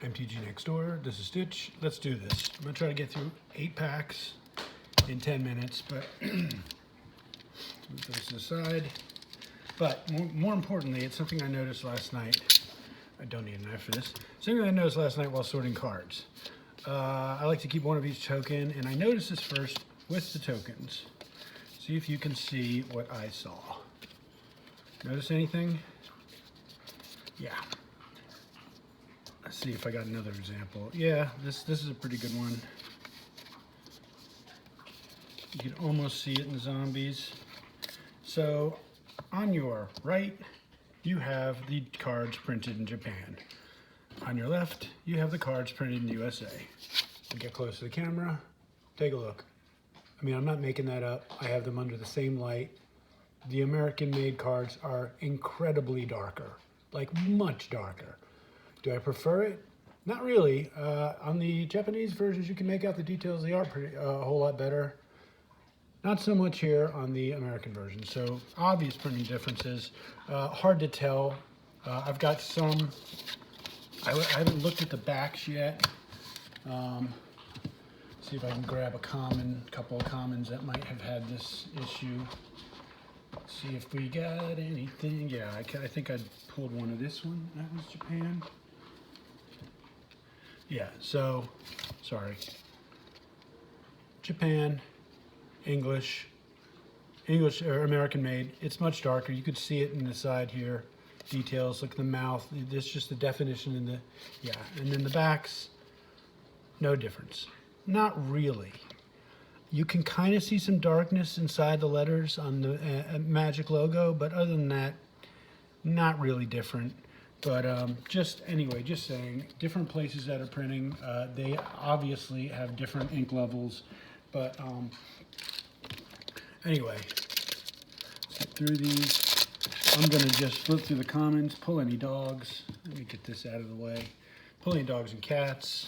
MTG Next Door. This is Stitch. Let's do this. I'm going to try to get through 8 packs in 10 minutes, but move this aside. But more importantly, it's something I noticed last night. I don't need a knife for this. Something I noticed last night while sorting cards. I like to keep one of each token, and I noticed this first with the tokens. See if you can see what I saw. Notice anything? Yeah. Let's see if I got another example. Yeah, this is a pretty good one. You can almost see it in the zombies. So on your right, you have the cards printed in Japan. On your left, you have the cards printed in the USA. Get close to the camera, take a look. I mean, I'm not making that up. I have them under the same light. The American-made cards are incredibly darker, like much darker. Do I prefer it? Not really. On the Japanese versions, you can make out the details of the art a whole lot better. Not so much here on the American version. So obvious printing differences. Hard to tell. I've got some. I haven't looked at the backs yet. See if I can grab a couple of commons that might have had this issue. See if we got anything. Yeah, I think I pulled one of this one. That was Japan. Yeah, so, sorry. Japan, English or American made. It's much darker. You could see it in the side here. Details, look at the mouth. This is just the definition in the, yeah. And then the backs, no difference. Not really. You can kind of see some darkness inside the letters on the Magic logo, but other than that, not really different. But just saying, different places that are printing, they obviously have different ink levels. But anyway, let's get through these. I'm going to just flip through the commons, pull any dogs. Let me get this out of the way. Pull any dogs and cats.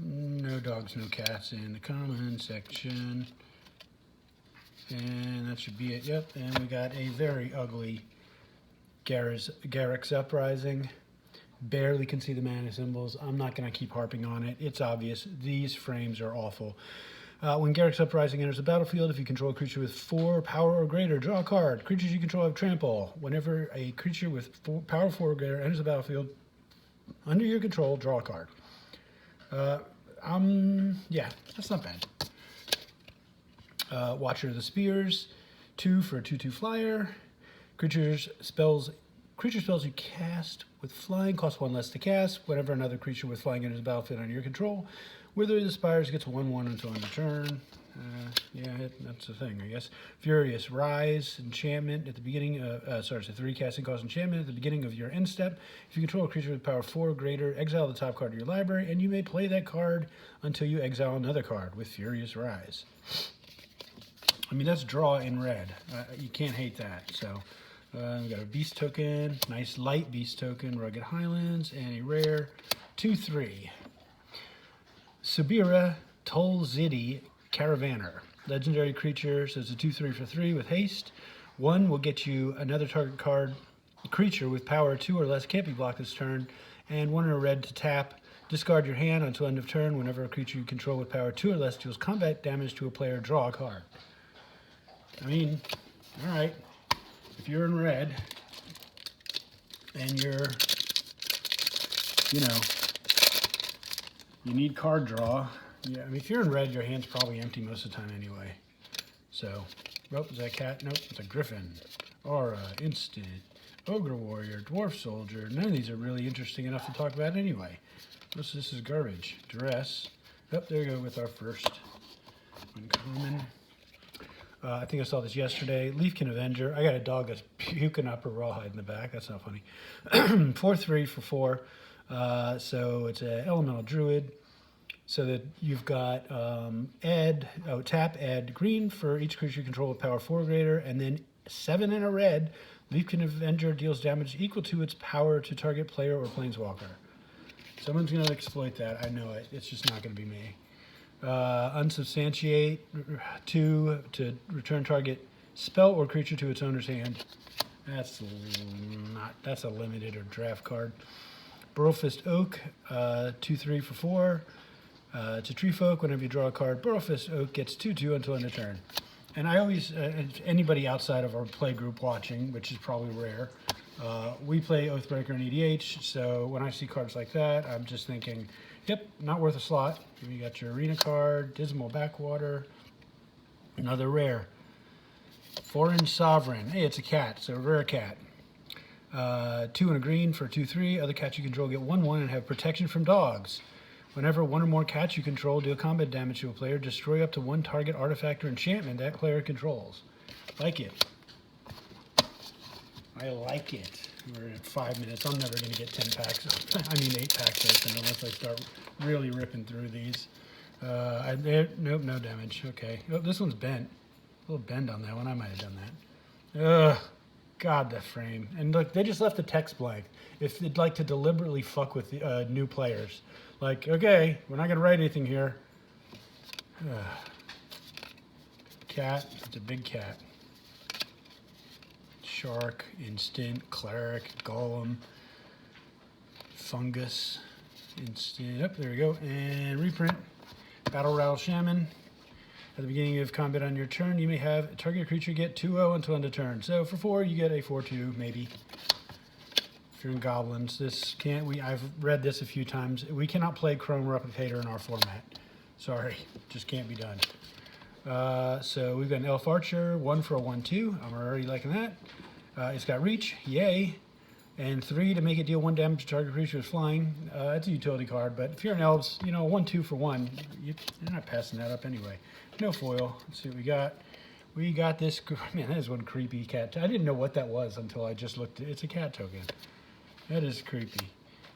No dogs, no cats in the common section. And that should be it. Yep, and we got a very ugly Garrick's Uprising. Barely can see the mana symbols. I'm not going to keep harping on it. It's obvious. These frames are awful. When Garrick's Uprising enters the battlefield, if you control a creature with 4 power or greater, draw a card. Creatures you control have trample. Whenever a creature with power 4 or greater enters the battlefield, under your control, draw a card. Yeah, that's not bad. Watcher of the Spears, 2 for a 2/2 flyer. Creature spells you cast with flying cost 1 less to cast. Whenever another creature with flying enters the battlefield under your control, Wither of the Spires gets 1/1 until end of turn. Yeah, that's the thing, I guess. Furious Rise, enchantment at the beginning of, it's a 3 casting cost enchantment at the beginning of your end step. If you control a creature with power 4 or greater, exile the top card of your library, and you may play that card until you exile another card with Furious Rise. I mean, that's draw in red. You can't hate that. So, we got a beast token, nice light beast token, Rugged Highlands, and a rare 2/3. Subira Tolzidi Caravaner. Legendary creature, so it's a 2/3 for 3 with haste. 1 will get you another target card, creature with power 2 or less can't be blocked this turn, and 1 in a red to tap. Discard your hand until end of turn. Whenever a creature you control with power 2 or less deals combat damage to a player, draw a card. I mean, all right, if you're in red and you're, you need card draw. Yeah, I mean, if you're in red, your hand's probably empty most of the time anyway. So, oh, is that a cat? Nope, it's a griffin. Aura, instant, ogre warrior, dwarf soldier. None of these are really interesting enough to talk about anyway. This is garbage. Duress. Oh, there you go with our first uncommon. I think I saw this yesterday. Leafkin Avenger. I got a dog that's puking up a rawhide in the back. That's not funny. 4/3 for 4. So it's an elemental druid. So that you've got tap, add green for each creature you control with power 4 or greater, and then 7 in a red. Leafkin Avenger deals damage equal to its power to target player or planeswalker. Someone's going to exploit that. I know it. It's just not going to be me. Unsubstantiate, 2 to return target spell or creature to its owner's hand. That's a limited or draft card. Burrowfist Oak, 2/3 for 4. It's a tree folk. Whenever you draw a card, Burrowfist Oak gets 2/2 until end of turn. And I always, anybody outside of our play group watching, which is probably rare, we play Oathbreaker and EDH, so when I see cards like that, I'm just thinking, yep, not worth a slot. You got your Arena card, Dismal Backwater, another rare. Foreign Sovereign. Hey, it's a cat, so a rare cat. 2 and a green for 2/3. Other cats you control get 1/1 and have protection from dogs. Whenever one or more cats you control deal combat damage to a player, destroy up to 1 target artifact or enchantment that player controls. Like it. I like it. We're at 5 minutes. I'm never going to get 10 packs. I mean 8 packs open unless I start really ripping through these. Nope, no damage. Okay. Oh, this one's bent. A little bend on that one. I might have done that. Ugh. God, that frame. And look, they just left the text blank. If they'd like to deliberately fuck with the new players. Like, okay, we're not going to write anything here. Cat. It's a big cat. Shark, Instant, Cleric, Golem, Fungus, Instant. Yep, there we go. And reprint. Battle Rattle Shaman. At the beginning of combat on your turn, you may have a target creature get 2/0 until end of turn. So for 4, you get a 4/2, maybe. If you're in Goblins, this can't. I've read this a few times. We cannot play Chrome Replicator in our format. Sorry, just can't be done. So we've got an Elf Archer, 1 for a 1/2. I'm already liking that. It's got Reach, yay. And 3 to make it deal 1 damage to target creature with flying. It's a utility card, but if you're an Elves, 1/2 for 1. You're not passing that up anyway. No foil. Let's see what we got. We got this. Man, that is one creepy cat. I didn't know what that was until I just looked. It's a cat token. That is creepy.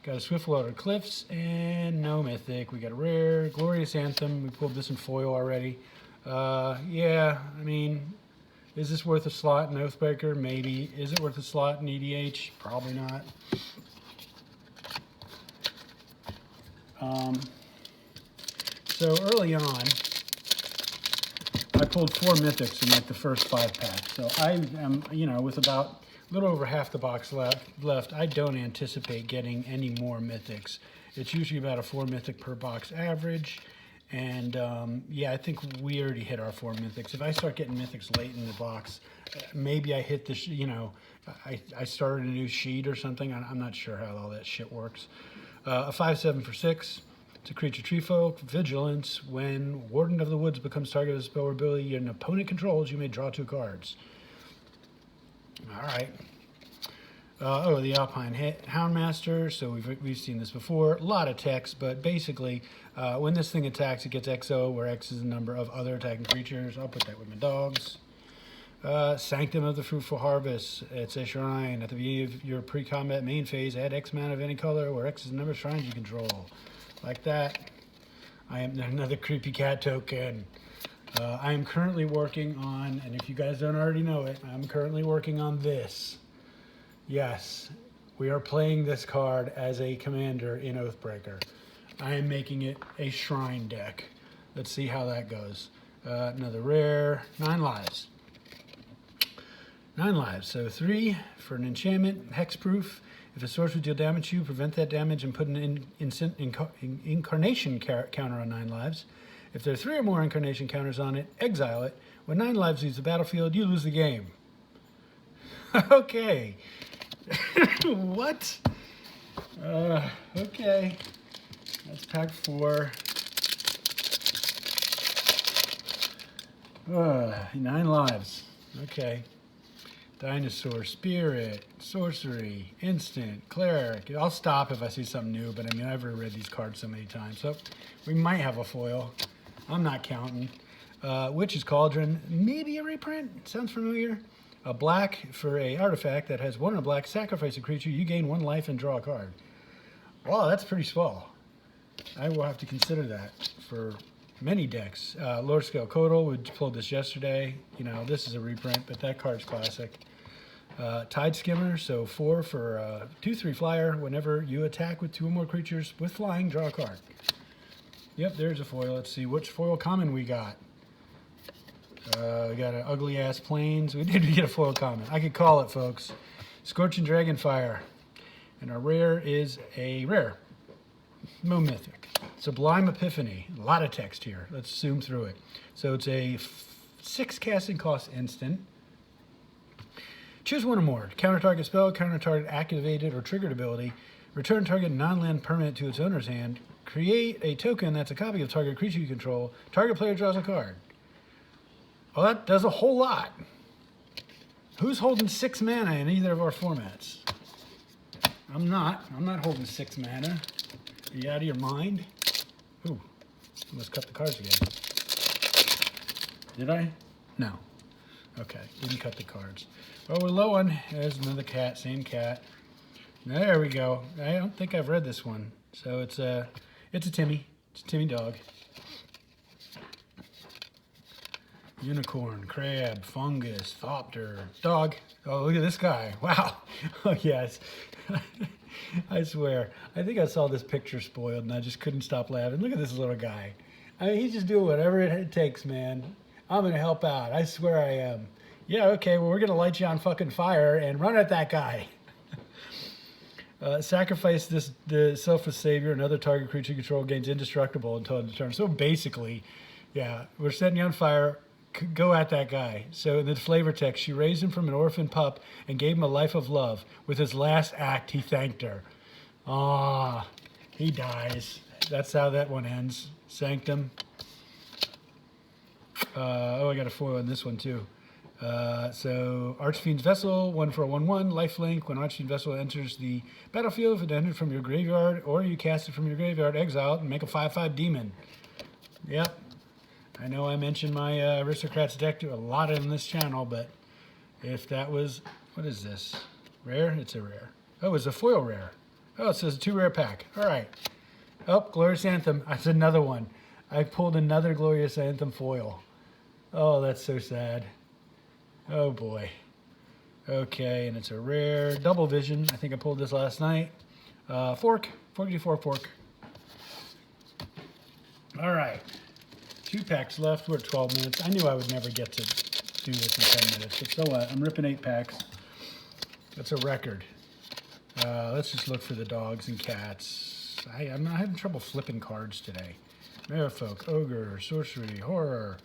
Got a Swiftwater Cliffs and no mythic. We got a rare Glorious Anthem. We pulled this in foil already. Yeah, I mean, is this worth a slot in Oathbreaker? Maybe. Is it worth a slot in EDH? Probably not. So early on, I pulled 4 mythics in like the first 5 packs. So I am, with about a little over half the box left, I don't anticipate getting any more mythics. It's usually about a 4 mythic per box average. And yeah, I think we already hit our 4 mythics. If I start getting mythics late in the box, maybe I hit the, I started a new sheet or something. I'm not sure how all that shit works. A 5/7 for 6. It's a creature tree folk, vigilance. When Warden of the Woods becomes target of a spell or ability an opponent controls, you may draw 2 cards. All right. The Alpine Houndmaster. So we've seen this before. A lot of text, but basically, when this thing attacks, it gets XO, where X is the number of other attacking creatures. I'll put that with my dogs. Sanctum of the Fruitful Harvest. It's a shrine. At the beginning of your pre-combat main phase, add X amount of any color, where X is the number of shrines you control. Like that. I am another creepy cat token. I am currently working on, and if you guys don't already know it, I'm currently working on this. Yes, we are playing this card as a commander in Oathbreaker. I am making it a shrine deck. Let's see how that goes. Another rare, 9 lives. 9 lives, so 3 for an enchantment, hexproof. If a sorcerer deal damage to you, prevent that damage and put an incarnation counter on 9 lives. If there are 3 or more incarnation counters on it, exile it. When 9 lives leaves the battlefield, you lose the game. Okay. What? Okay. That's pack 4. 9 lives. Okay. Dinosaur, Spirit, Sorcery, Instant, Cleric. I'll stop if I see something new, but I mean, I've read these cards so many times. So we might have a foil. I'm not counting. Witch's Cauldron, maybe a reprint. Sounds familiar. A black for a artifact that has 1 in a black. Sacrifice a creature. You gain 1 life and draw a card. Wow, that's pretty small. I will have to consider that for many decks. Lord Scale Codal, we pulled this yesterday. This is a reprint, but that card's classic. Tide Skimmer, so 4 for 2/3 flyer. Whenever you attack with 2 or more creatures with flying, draw a card. Yep, there's a foil. Let's see which foil common we got. We got an ugly ass plains. We did get a foil comment. I could call it, folks. Scorching Dragonfire. And our rare is a rare. Mo Mythic. Sublime Epiphany. A lot of text here. Let's zoom through it. So it's a 6 casting cost instant. Choose one or more. Counter target spell, counter target activated or triggered ability. Return target non-land permanent to its owner's hand. Create a token that's a copy of target creature you control. Target player draws a card. Well, that does a whole lot. Who's holding 6 mana in either of our formats? I'm not. I'm not holding 6 mana. Are you out of your mind? Ooh, almost cut the cards again. Did I? No. Okay, didn't cut the cards. Well, we're low on. There's another cat, same cat. There we go. I don't think I've read this one. So it's a Timmy. It's a Timmy dog. Unicorn, crab, fungus, thopter, dog. Oh, look at this guy. Wow. Oh, yes. I swear. I think I saw this picture spoiled and I just couldn't stop laughing. Look at this little guy. I mean, he's just doing whatever it takes, man. I'm going to help out. I swear I am. Yeah, okay, well, we're going to light you on fucking fire and run at that guy. Sacrifice the Selfless Savior. Another target creature you control gains indestructible until end of turn. So basically, yeah, we're setting you on fire. Go at that guy. So in the flavor text, she raised him from an orphan pup and gave him a life of love. With his last act, he thanked her. Ah, he dies. That's how that one ends. Sanctum. I got a foil on this one too. So Archfiend's Vessel, 1 for a 1/1, lifelink. When Archfiend's Vessel enters the battlefield, if it entered from your graveyard or you cast it from your graveyard, exile it and make a 5/5 demon. Yep. I know I mentioned my Aristocrats deck a lot in this channel, but if that was, what is this? Rare? It's a rare. Oh, it's a foil rare. Oh, it says a 2 rare pack. All right. Oh, Glorious Anthem. That's another one. I pulled another Glorious Anthem foil. Oh, that's so sad. Oh boy. Okay, and it's a rare double vision. I think I pulled this last night. Fork. 4 fork. All right. 2 packs left. We're at 12 minutes. I knew I would never get to do this in 10 minutes. But so what? I'm ripping 8 packs. That's a record. Let's just look for the dogs and cats. I'm not having trouble flipping cards today. Merfolk, Ogre, Sorcery, Horror.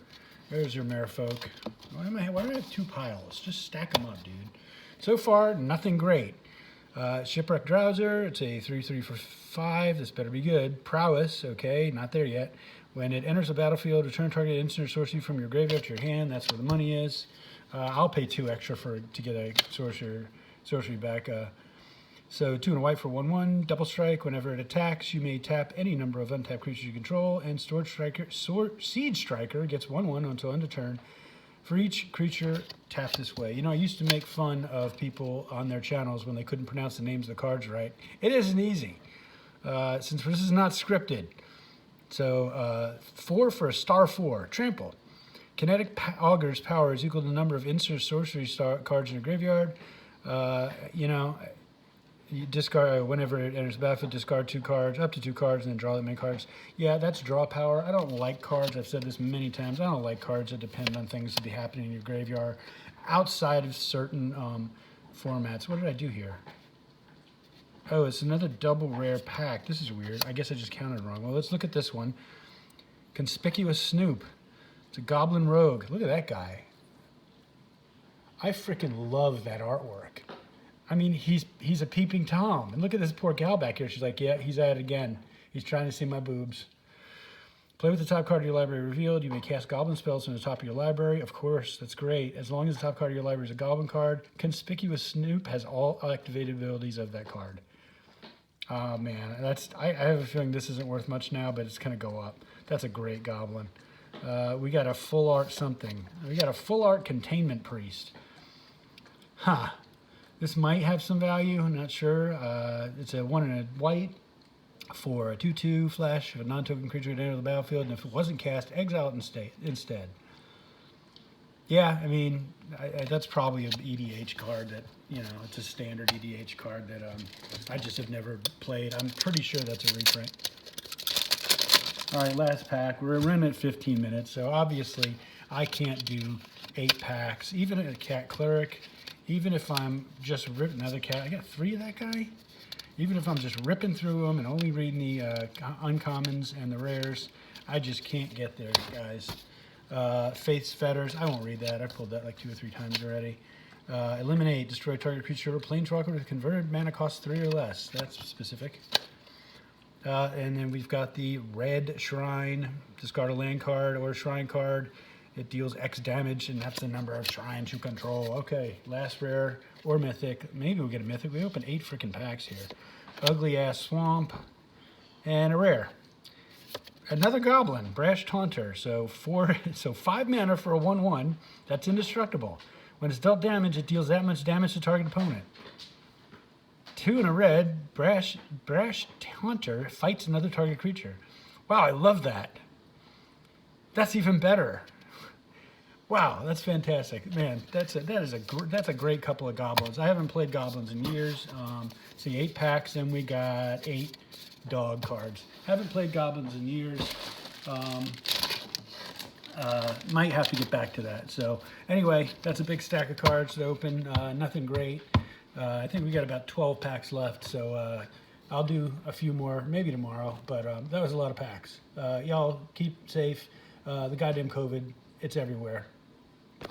There's your Merfolk. Why do I have 2 piles? Just stack them up, dude. So far, nothing great. Shipwreck Drowser, it's a 3/3 for 5. This better be good. Prowess, okay, not there yet. When it enters the battlefield, return target instant or sorcery from your graveyard to your hand. That's where the money is. I'll pay 2 extra to get a sorcery back. So 2 and a white for 1/1. Double strike. Whenever it attacks, you may tap any number of untapped creatures you control. And Siege Striker gets 1/1 until end of turn. For each creature tapped this way. You know, I used to make fun of people on their channels when they couldn't pronounce the names of the cards right. It isn't easy, since this is not scripted. So 4 for a star 4. Trample. Kinetic Augure's power is equal to the number of instant sorcery cards in your graveyard. You know, you discard whenever it enters the battlefield, discard 2 cards, up to 2 cards, and then draw that many cards. Yeah, that's draw power. I don't like cards. I've said this many times. I don't like cards that depend on things that be happening in your graveyard outside of certain formats. What did I do here? Oh, it's another double rare pack. This is weird. I guess I just counted wrong. Well, let's look at this one. Conspicuous Snoop. It's a Goblin Rogue. Look at that guy. I freaking love that artwork. I mean, he's a peeping Tom. And look at this poor gal back here. She's like, yeah, he's at it again. He's trying to see my boobs. Play with the top card of your library revealed. You may cast goblin spells from the top of your library. Of course, that's great. As long as the top card of your library is a goblin card, Conspicuous Snoop has all activated abilities of that card. Oh man, I have a feeling this isn't worth much now, but it's gonna go up. That's a great goblin. We got a full art something. We got a full art Containment Priest. Huh. This might have some value. I'm not sure. It's a 1 and a white for a 2/2 flash. If a non-token creature would enter the battlefield, and if it wasn't cast, exile it instead. Yeah, I mean, that's probably an EDH card that, you know, it's a standard EDH card that I just have never played. I'm pretty sure that's a reprint. All right, last pack. We're running at 15 minutes, so obviously I can't do 8 packs, even a cat cleric, even if I'm just ripping another cat. I got 3 of that guy. Even if I'm just ripping through them and only reading the uncommons and the rares, I just can't get there, guys. Faith's Fetters, I won't read that. I pulled that like 2 or 3 times already. Eliminate, destroy target creature or planeswalker with converted mana cost 3 or less. That's specific. And then we've got the red Shrine. Discard a land card or a Shrine card. It deals X damage, and that's the number of shrines you control. Okay, last rare or mythic. Maybe we'll get a mythic. We opened 8 freaking packs here. Ugly Ass Swamp. And a rare. Another Goblin, Brash Taunter. So 5 mana for a 1/1. That's indestructible. When it's dealt damage, it deals that much damage to target opponent. 2 in a red, Brash Taunter fights another target creature. Wow, I love that. That's even better. Wow, that's fantastic, man. That's a great couple of goblins. I haven't played goblins in years. See, 8 packs, and we got 8 dog cards. Haven't played goblins in years. Might have to get back to that. So anyway, that's a big stack of cards to open. Nothing great. I think we got about 12 packs left. So I'll do a few more, maybe tomorrow. But that was a lot of packs. Y'all keep safe. The goddamn COVID, it's everywhere.